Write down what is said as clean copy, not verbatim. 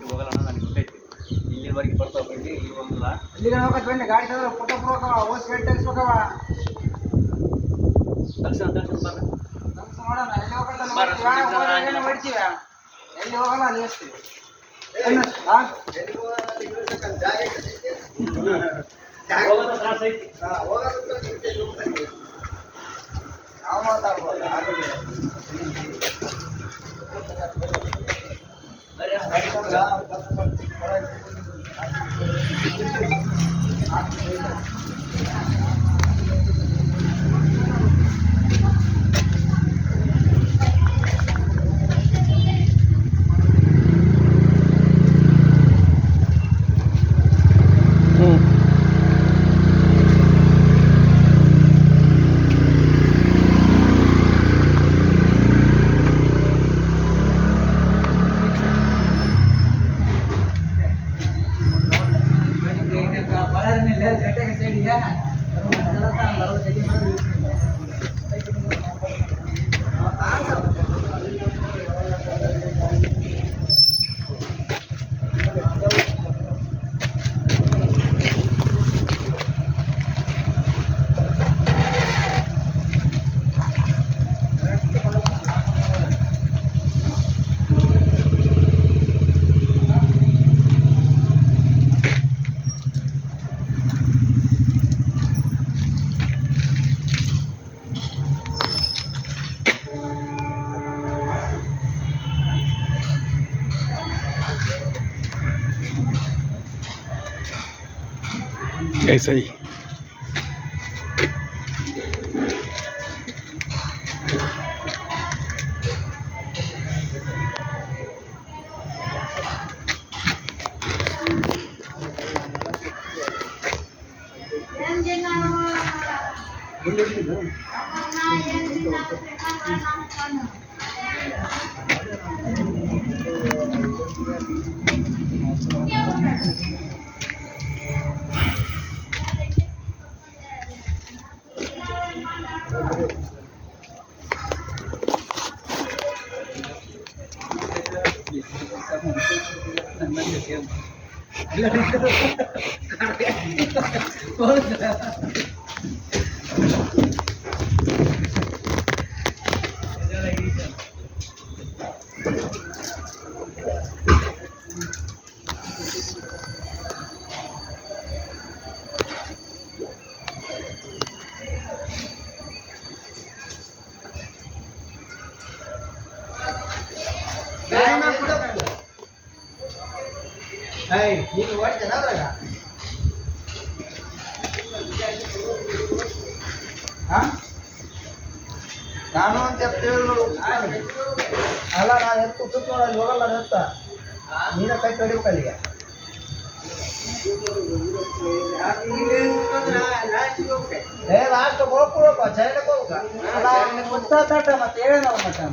ಹೋಗಲ್ಲ ನನಗೆ ಗೊತ್ತೈತಿ. ಇಲ್ಲಿವರೆಗೆ ಬರ್ತಾವ ಬಂದು ಇಲ್ಲಿ ಹೋಗಲ್ಲ. ಇಲ್ಲಿಗೆ ಹೋಗತ್ ಬನ್ನಿ ಗಾಡಿ ತಂದ್ರೆ ಫೋಟೋ ಬರೋಕವ ಓಸ್ ಗೇಟ್ ತೆಗಿಸ್ಬೇಕವ. ತಕ್ಷಣ ಬರ್ರಿ ನೋಡೋಣ ಎಲ್ಲಿ ಹೋಗಲ್ಲ ಹೊಡ್ತೀವಿ. ಎಲ್ಲಿ ಹೋಗಲ್ಲ ಅಲ್ಲಿ ಇರ್ತೀವಿ. ನಾವು ಮಾತಾಡ್ಬೋದು. ऐसा ही ನೀನು ಓಡ್ತೇನೆ ಅದ್ರಾಗ ನಾನು ಅಂತ ಅಲ್ಲ ನಾನು ಎತ್ತು ಸುತ್ತ ಅಲ್ಲಿ ಹೋಗಲ್ಲ ಎತ್ತ ನೀನ ಕೈ ಕಡಿಬೇಕು ಅಲ್ಲಿಗೆ ಲಾಸ್ಟ್ ಹೋಗ್ಬಿಡಪ್ಪ ಚೈನಕ್ಕೆ ಹೋಗ್ಬೇಕ ಮತ್ತೆ ಹೇಳೇನವ ಮತ್ತೆ